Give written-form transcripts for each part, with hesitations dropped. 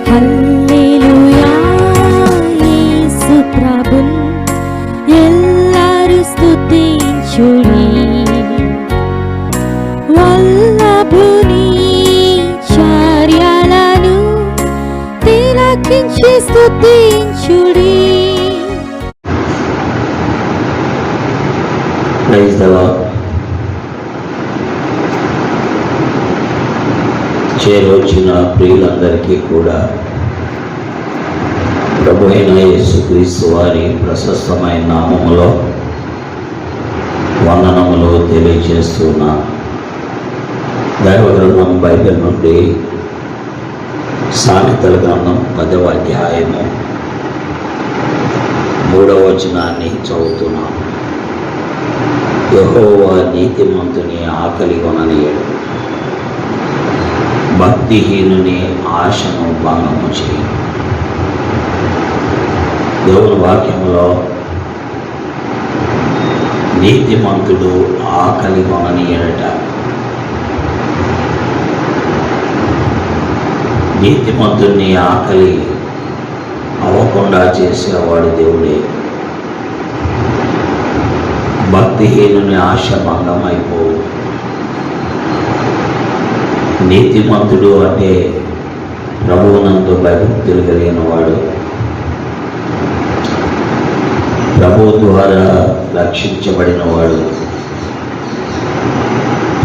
హల్లెలూయా యేసు ప్రభున్ ఎల్లరూ స్తుతించుడి. వల్లభుని చర్యలను తిలకించి స్తుతించుడి. Praise the lord. చేరొచ్చిన ప్రియులందరికీ కూడా ప్రభు అయిన యేసుక్రీస్తు వారి ప్రశస్తమైన నామములో వందనములు తెలియజేస్తున్నా. దైవ గ్రంథం బైబిల్ నుండి సామెతల గ్రంథం 10వ అధ్యాయము 3వ వచనాన్ని చదువుతున్నాను. యెహోవా నీతిమంతుని ఆకలి కొననీయడు, భక్తిహీనుని ఆశను భంగము చేయడు. దేవుని వాక్యంలో నీతిమంతుడు ఆకలి కొననీయడట. నీతిమంతుడిని ఆకలి అవ్వకుండా చేసేవాడు దేవుడే. భక్తిహీనుని ఆశ భంగం అయిపోవు. నీతిమంతుడు అంటే ప్రభువునందు భయభక్తులు కలిగిన వాడు, ప్రభువు ద్వారా రక్షించబడిన వాడు,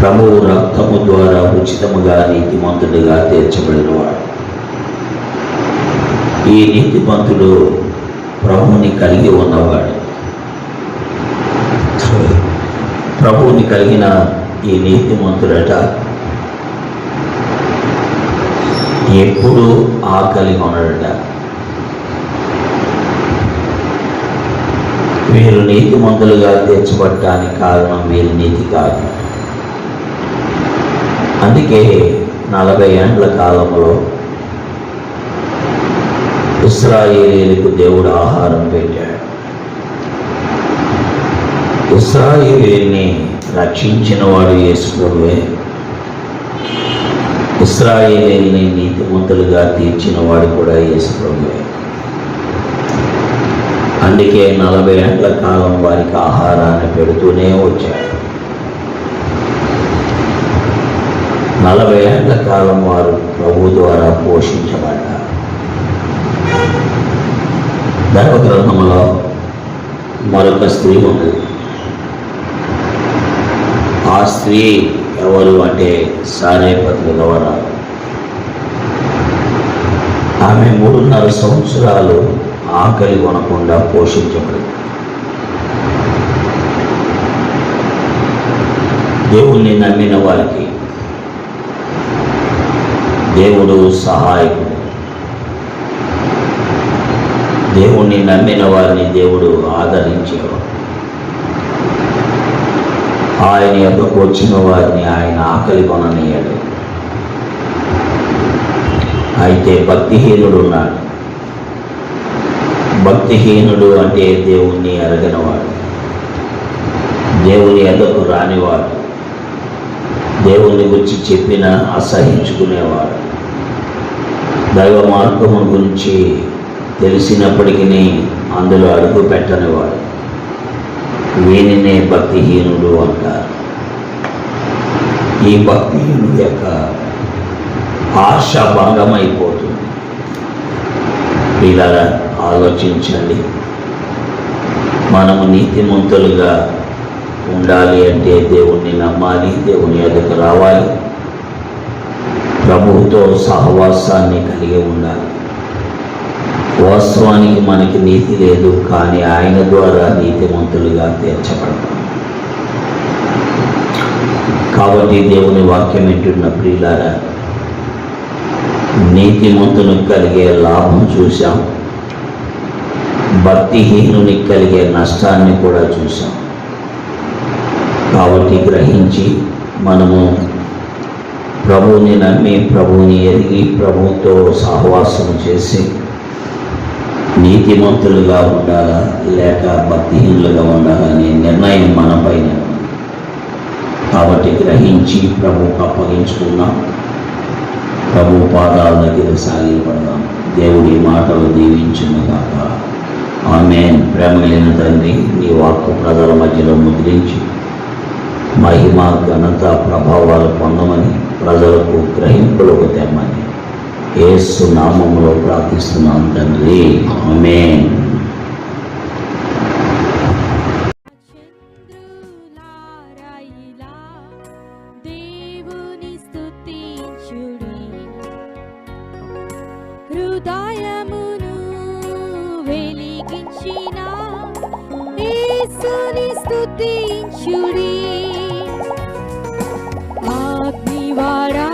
ప్రభువు రక్తము ద్వారా ఉచితముగా నీతిమంతుడిగా తీర్చబడిన వాడు. ఈ నీతిమంతుడు ప్రభువుని కలిగి ఉన్నవాడు. ప్రభువుని కలిగిన ఈ నీతిమంతుడట ఎప్పుడు ఆకలి కొనడట. వీరు నీతిమంతులుగా తీర్చబడటానికి కారణం వీరి నీతి కాదు. అందుకే 40 ఏండ్ల కాలంలో ఇశ్రాయేలీయులకు దేవుడు ఆహారం పెట్టాడు. ఇశ్రాయేలీయుల్ని రక్షించిన వాడు యేసు ప్రభువే. ఇశ్రాయేలీయుల్ని నీతిమంతులుగా తీర్చిన వాడు కూడా యేసు ప్రభువే. అందుకే 40 ఏండ్ల కాలం వారికి ఆహారాన్ని పెడుతూనే వచ్చాడు. 40 ఏండ్ల కాలం వారు ప్రభు ద్వారా పోషించబడ్డారు. దైవ గ్రంథంలో మరొక స్త్రీ ఉంది. ఆ స్త్రీ ఎవరు అంటే సారేపతు విధవరాలు. ఆమె 3.5 సంవత్సరాలు ఆకలి కొనకుండా పోషించబడింది. దేవుణ్ణి నమ్మిన వారికి దేవుడు సహాయకుడు. దేవుణ్ణి నమ్మిన వారిని దేవుడు ఆదరించేవాడు. ఆయన యొక్కకు వచ్చిన వారిని ఆయన ఆకలి కొననీయడు. అయితే భక్తిహీనుడు ఉన్నాడు. భక్తిహీనుడు అంటే దేవుణ్ణి ఎరగనివాడు, దేవుని ఎద్దకు రానివాడు, దేవుని గురించి చెప్పిన అసహించుకునేవాడు, దైవ మార్గము గురించి తెలిసినప్పటికీ అందులో అడుగు పెట్టనివాడు. వీనినే భక్తిహీనుడు అంటారు. ఈ భక్తిహీనుడు యొక్క ఆశ భంగమైపోతుంది. ఇలా ఆలోచించండి. మనము నీతిమంతులుగా ఉండాలి అంటే దేవుణ్ణి నమ్మాలి, దేవుని ఎదుకు రావాలి, ప్రభువుతో సహవాసాన్ని కలిగి ఉండాలి. వాస్తవానికి మనకి నీతి లేదు, కానీ ఆయన ద్వారా నీతిమంతులుగా తీర్చబడతాం. కాబట్టి దేవుని వాక్యం వింటున్న ప్రియులారా, నీతిమంతునికి కలిగే లాభం చూసాం, భక్తిహీనునికి కలిగే నష్టాన్ని కూడా చూసాం. కాబట్టి గ్రహించి మనము ప్రభువుని నమ్మి, ప్రభువుని ఎరిగి, ప్రభువుతో సహవాసం చేసి నీతిమంతులుగా ఉండాలా లేక భక్తిహీనులుగా ఉండాలా అనే నిర్ణయం మనపైన. కాబట్టి గ్రహించి ప్రభువుకు అప్పగించుకున్నాం. ప్రభు పాదాల దగ్గర సాగిలపడదాం. దేవుడి మాటలు దీవించును గాక. ఆమేన్. ప్రేమ కలిగిన తండ్రి, నీ వాక్కు ప్రజల మధ్యలో ముద్రించి మహిమ, ఘనత, ప్రభావాలు పొందమని, ప్రజలకు గ్రహింపులకు తెమ్మని యేసు నామములో ప్రార్థిస్తున్నాం తండ్రి. ఆమేన్. చంద్రులారాయిలా దేవుని స్తుతించుడి, హృదయమును వెలిగించిన యేసుని స్తుతించుడి. అగ్నివాడా